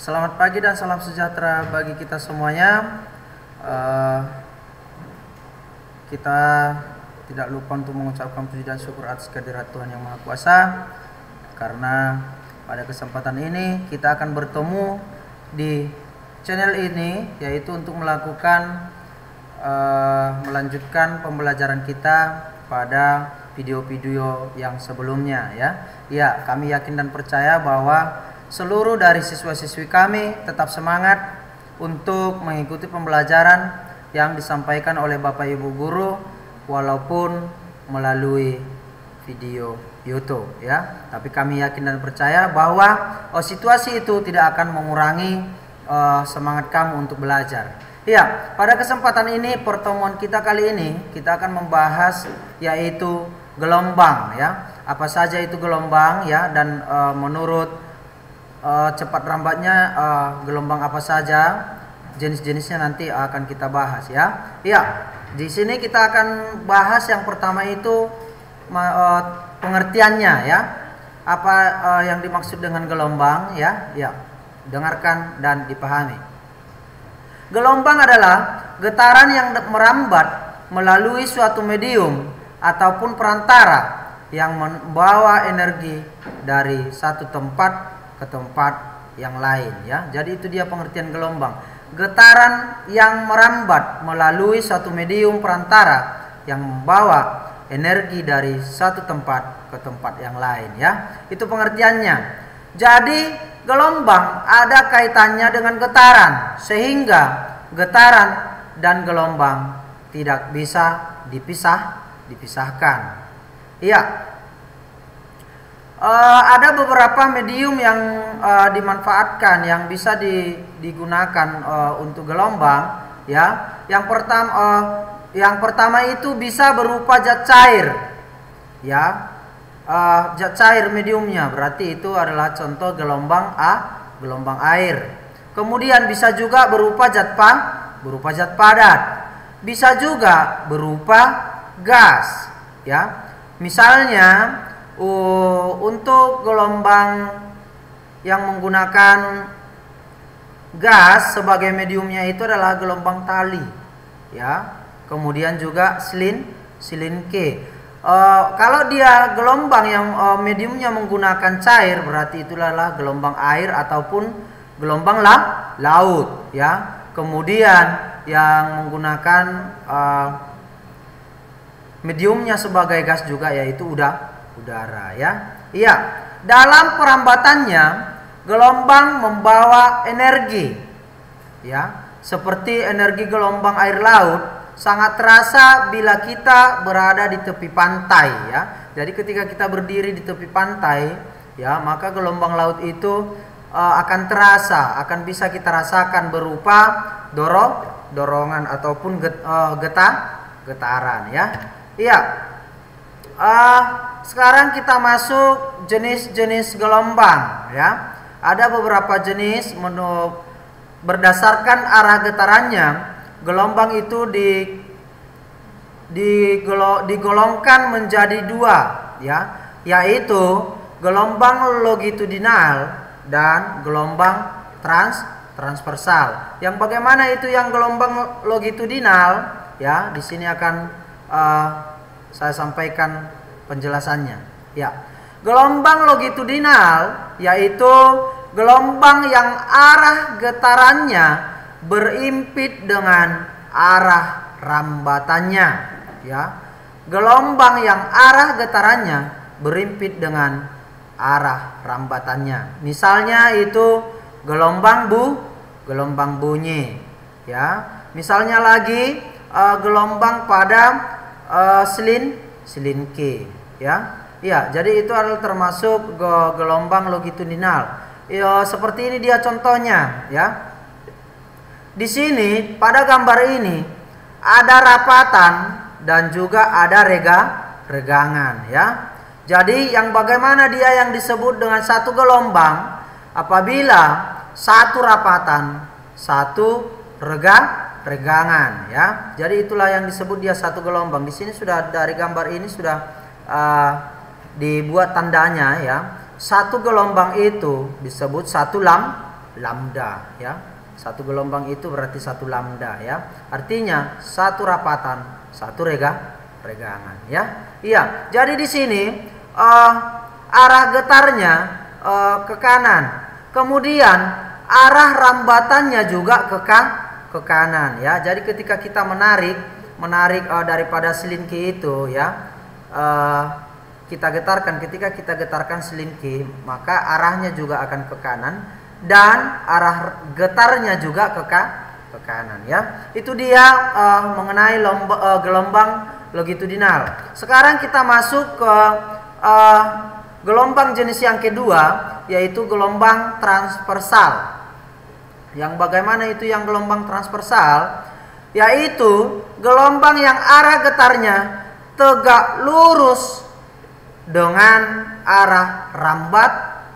Selamat pagi dan salam sejahtera bagi kita semuanya. Kita tidak lupa untuk mengucapkan puji dan syukur atas kehadirat Tuhan Yang Maha Kuasa, karena pada kesempatan ini kita akan bertemu di channel ini, yaitu untuk melakukan melanjutkan pembelajaran kita pada video-video yang sebelumnya, ya. Ya, kami yakin dan percaya bahwa seluruh dari siswa-siswi kami tetap semangat untuk mengikuti pembelajaran yang disampaikan oleh Bapak Ibu guru, walaupun melalui video YouTube, ya. Tapi kami yakin dan percaya bahwa situasi itu tidak akan mengurangi semangat kamu untuk belajar. Ya, pada kesempatan ini, pertemuan kita kali ini kita akan membahas yaitu gelombang, ya. Apa saja itu gelombang, ya, dan menurut cepat lambatnya gelombang apa saja, jenis-jenisnya nanti akan kita bahas, ya. Ya, di sini kita akan bahas yang pertama itu pengertiannya, ya. Apa yang dimaksud dengan gelombang, ya. Ya, dengarkan dan dipahami. Gelombang adalah getaran yang merambat melalui suatu medium ataupun perantara yang membawa energi dari satu tempat ke tempat yang lain, ya. Jadi itu dia pengertian gelombang. Getaran yang merambat melalui suatu medium perantara yang membawa energi dari satu tempat ke tempat yang lain, ya. Itu pengertiannya. Jadi gelombang ada kaitannya dengan getaran, sehingga getaran dan gelombang tidak bisa dipisahkan. Iya. Ada beberapa medium yang dimanfaatkan yang bisa digunakan untuk gelombang, ya. Yang pertama itu bisa berupa zat cair, ya. Zat cair mediumnya, berarti itu adalah contoh gelombang gelombang air. Kemudian bisa juga berupa zat padat, bisa juga berupa gas, ya. Misalnya untuk gelombang yang menggunakan gas sebagai mediumnya itu adalah gelombang tali, ya. Kemudian juga silin K. Kalau dia gelombang yang mediumnya menggunakan cair, berarti itulah gelombang air ataupun gelombang laut, ya. Kemudian yang menggunakan mediumnya sebagai gas juga, yaitu udara, ya. Iya, dalam perambatannya gelombang membawa energi, ya. Seperti energi gelombang air laut sangat terasa bila kita berada di tepi pantai, ya. Jadi ketika kita berdiri di tepi pantai, ya, maka gelombang laut itu akan terasa, akan bisa kita rasakan berupa dorongan ataupun getaran, ya. Iya. Sekarang kita masuk jenis-jenis gelombang, ya. Ada beberapa jenis berdasarkan arah getarannya. Gelombang itu digolongkan menjadi dua, ya, yaitu gelombang longitudinal dan gelombang transversal. Yang bagaimana itu yang gelombang longitudinal, ya, di sini akan saya sampaikan penjelasannya, ya. Gelombang longitudinal yaitu gelombang yang arah getarannya berimpit dengan arah rambatannya, ya. Gelombang yang arah getarannya berimpit dengan arah rambatannya. Misalnya itu gelombang bunyi, ya. Misalnya lagi gelombang pada silin K, ya. Ya, jadi itu adalah termasuk gelombang longitudinal. Ya, seperti ini dia contohnya, ya. Di sini pada gambar ini ada rapatan dan juga ada regangan, ya. Jadi yang bagaimana dia yang disebut dengan satu gelombang apabila satu rapatan, satu regangan, ya. Jadi itulah yang disebut dia satu gelombang. Di sini sudah dari gambar ini sudah dibuat tandanya, ya. Satu gelombang itu disebut satu lambda ya. Satu gelombang itu berarti satu lambda ya. Artinya satu rapatan, satu regangan ya. Iya, jadi di sini arah getarnya ke kanan. Kemudian arah rambatannya juga ke kanan ya. Jadi ketika kita menarik daripada selinki itu ya, ketika kita getarkan selinki, maka arahnya juga akan ke kanan dan arah getarnya juga ke kanan ya. Itu dia mengenai gelombang longitudinal. Sekarang kita masuk ke gelombang jenis yang kedua, yaitu gelombang transversal. Yang bagaimana itu yang gelombang transversal? Yaitu gelombang yang arah getarnya tegak lurus dengan arah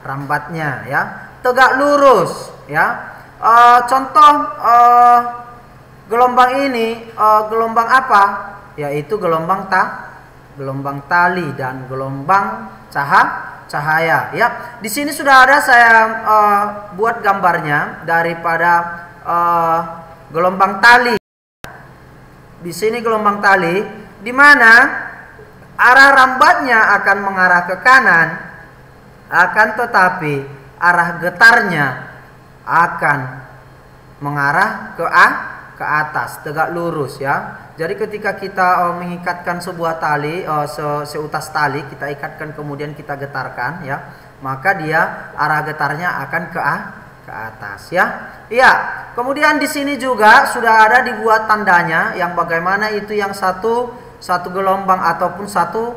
rambatnya ya, tegak lurus ya. Contoh gelombang ini gelombang apa? Yaitu gelombang tali dan gelombang cahaya ya. Di sini sudah ada saya buat gambarnya daripada gelombang tali. Di sini gelombang tali di mana arah rambatnya akan mengarah ke kanan, akan tetapi arah getarnya akan mengarah ke atas, tegak lurus ya. Jadi ketika kita mengikatkan sebuah tali, seutas tali kita ikatkan kemudian kita getarkan ya, maka dia arah getarnya akan ke atas ya. Iya. Kemudian di sini juga sudah ada dibuat tandanya yang bagaimana itu yang satu gelombang ataupun satu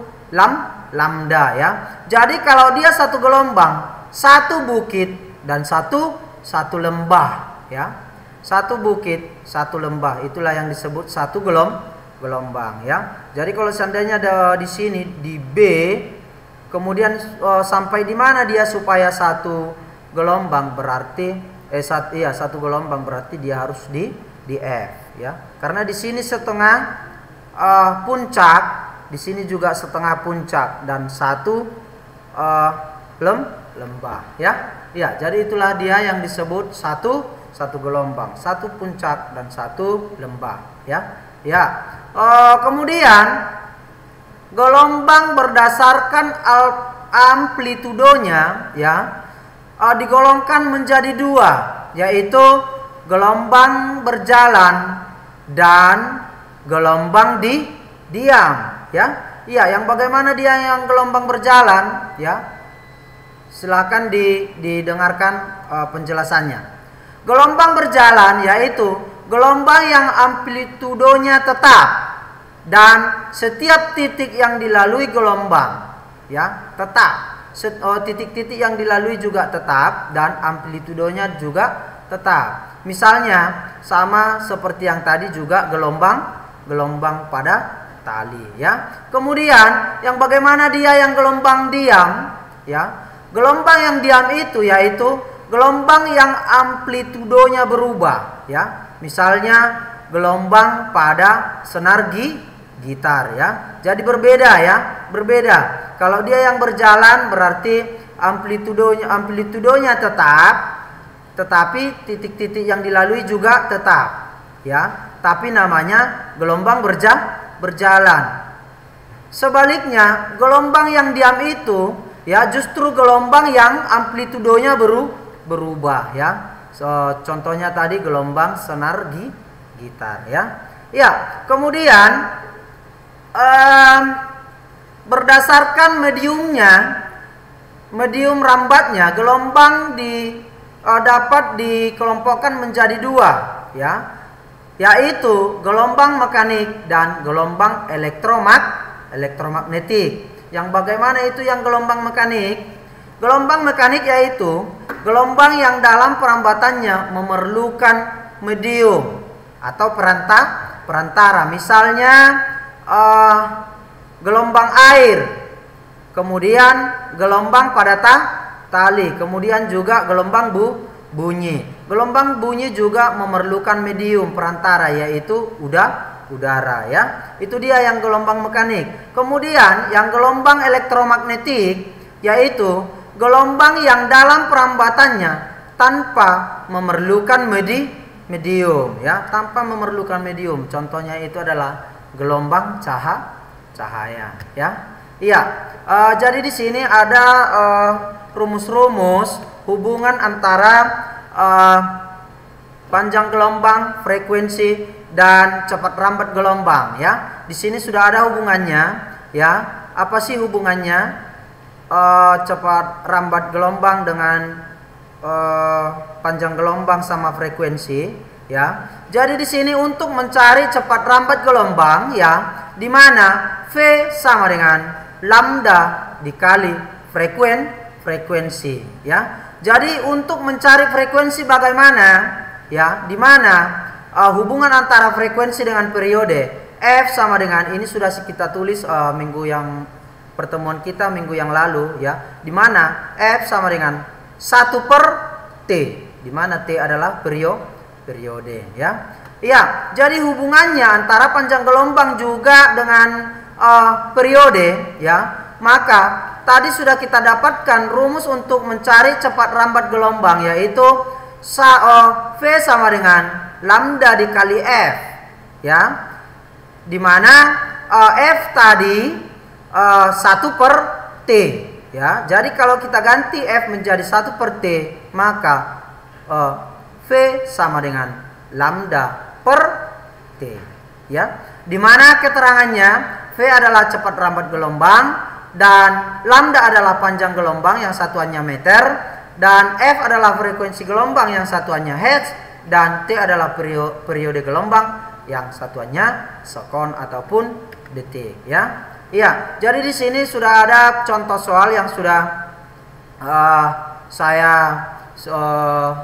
lambda ya. Jadi kalau dia satu gelombang, satu bukit dan satu lembah ya. Satu bukit, satu lembah, itulah yang disebut satu gelombang ya. Jadi kalau seandainya ada di sini di B, kemudian sampai di mana dia supaya satu gelombang berarti satu gelombang berarti dia harus di F ya. Karena di sini setengah puncak, di sini juga setengah puncak dan satu lembah ya. Ya, jadi itulah dia yang disebut satu gelombang, satu puncak dan satu lembah ya. Ya. Kemudian gelombang berdasarkan amplitudonya ya digolongkan menjadi dua, yaitu gelombang berjalan dan gelombang diam ya. Iya, yang bagaimana dia yang gelombang berjalan ya? Silakan didengarkan penjelasannya. Gelombang berjalan yaitu gelombang yang amplitudonya tetap dan setiap titik yang dilalui gelombang ya tetap. Titik-titik yang dilalui juga tetap dan amplitudonya juga tetap. Misalnya sama seperti yang tadi juga gelombang pada tali ya. Kemudian yang bagaimana dia yang gelombang diam ya? Gelombang yang diam itu yaitu gelombang yang amplitudonya berubah ya. Misalnya gelombang pada senar gitar ya. Jadi berbeda ya, berbeda. Kalau dia yang berjalan berarti amplitudonya tetap, tetapi titik-titik yang dilalui juga tetap ya. Tapi namanya gelombang berjalan. Sebaliknya, gelombang yang diam itu ya justru gelombang yang amplitudonya berubah ya. Contohnya tadi gelombang senar gitar ya. Ya, kemudian berdasarkan medium rambatnya, gelombang dapat dikelompokkan menjadi dua ya, yaitu gelombang mekanik dan gelombang elektromagnetik. Yang bagaimana itu yang gelombang mekanik? Gelombang mekanik yaitu gelombang yang dalam perambatannya memerlukan medium atau perantara. Misalnya gelombang air, kemudian gelombang pada tali, kemudian juga gelombang bunyi. Gelombang bunyi juga memerlukan medium perantara yaitu udara ya. Itu dia yang gelombang mekanik. Kemudian yang gelombang elektromagnetik yaitu gelombang yang dalam perambatannya tanpa memerlukan medium, ya, tanpa memerlukan medium. Contohnya itu adalah gelombang cahaya, ya. Iya. Jadi di sini ada rumus-rumus hubungan antara panjang gelombang, frekuensi, dan cepat rambat gelombang, ya. Di sini sudah ada hubungannya, ya. Apa sih hubungannya cepat rambat gelombang dengan panjang gelombang sama frekuensi, ya. Jadi di sini untuk mencari cepat rambat gelombang, ya, di mana V sama dengan lambda dikali frekuensi, ya. Jadi untuk mencari frekuensi bagaimana, ya, di mana hubungan antara frekuensi dengan periode F sama dengan ini sudah kita tulis pertemuan kita minggu yang lalu, ya, di mana F sama dengan 1 per T, di mana T adalah periode, ya. Iya, jadi hubungannya antara panjang gelombang juga dengan periode, ya. Maka tadi sudah kita dapatkan rumus untuk mencari cepat rambat gelombang, yaitu V sama dengan lambda dikali F, ya, di mana F tadi 1 per T, ya. Jadi kalau kita ganti F menjadi 1 per T, maka V sama dengan lambda per T, ya. Di mana keterangannya V adalah cepat rambat gelombang dan lambda adalah panjang gelombang yang satuannya meter, dan F adalah frekuensi gelombang yang satuannya hertz, dan T adalah periode gelombang yang satuannya sekon ataupun detik, ya. Iya, jadi di sini sudah ada contoh soal yang sudah saya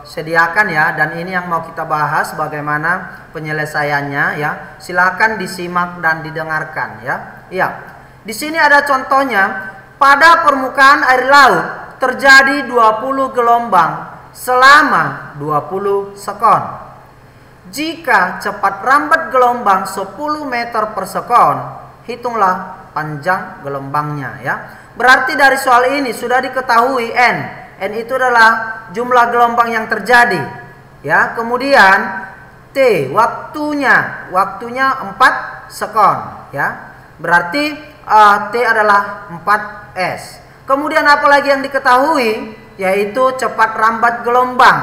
sediakan, ya, dan ini yang mau kita bahas bagaimana penyelesaiannya, ya. Silakan disimak dan didengarkan, ya. Iya. Di sini ada contohnya, pada permukaan air laut terjadi 20 gelombang selama 20 sekon. Jika cepat rambat gelombang 10 meter per sekon, hitunglah panjang gelombangnya, ya. Berarti dari soal ini sudah diketahui N. N itu adalah jumlah gelombang yang terjadi, ya. Kemudian T waktunya 4 sekon, ya. Berarti T adalah 4S. Kemudian apalagi yang diketahui, yaitu cepat rambat gelombang.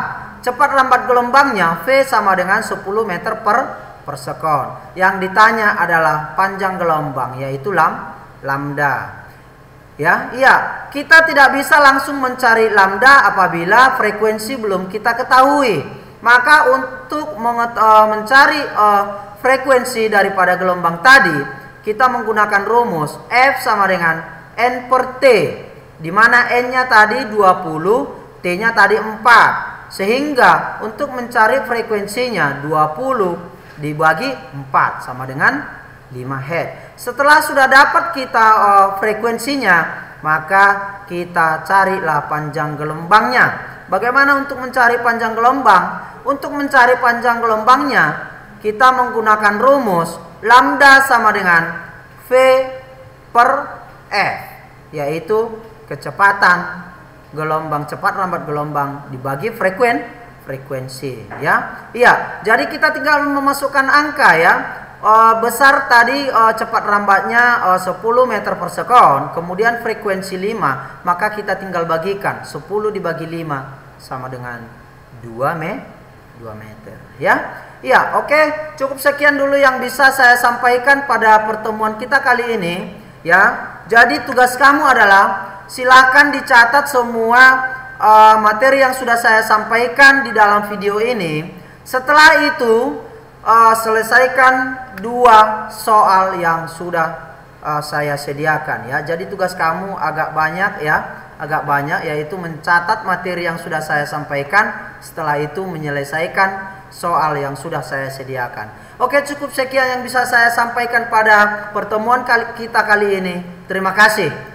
Cepat rambat gelombangnya V sama dengan 10 meter per sekon. Yang ditanya adalah panjang gelombang, yaitu lambda. Ya, iya, kita tidak bisa langsung mencari lambda apabila frekuensi belum kita ketahui. Maka untuk mencari frekuensi daripada gelombang tadi, kita menggunakan rumus F sama dengan N per T, di mana N-nya tadi 20, T-nya tadi 4. Sehingga untuk mencari frekuensinya 20 dibagi 4 sama dengan 5 Hz. Setelah sudah dapat kita frekuensinya, maka kita carilah panjang gelombangnya. Bagaimana untuk mencari panjang gelombang? Untuk mencari panjang gelombangnya, kita menggunakan rumus lambda sama dengan V per F, yaitu kecepatan gelombang, cepat rambat gelombang dibagi frekuensi, ya. Iya, jadi kita tinggal memasukkan angka, ya. Besar tadi cepat rambatnya 10 meter per sekon, kemudian frekuensi 5, maka kita tinggal bagikan 10 dibagi 5 sama dengan 2 meter, ya. Ya, oke, cukup sekian dulu yang bisa saya sampaikan pada pertemuan kita kali ini, ya. Jadi tugas kamu adalah silakan dicatat semua materi yang sudah saya sampaikan di dalam video ini. Setelah itu selesaikan 2 soal yang sudah saya sediakan, ya. Jadi tugas kamu agak banyak, yaitu mencatat materi yang sudah saya sampaikan. Setelah itu menyelesaikan soal yang sudah saya sediakan. Oke, cukup sekian yang bisa saya sampaikan pada pertemuan kita kali ini. Terima kasih.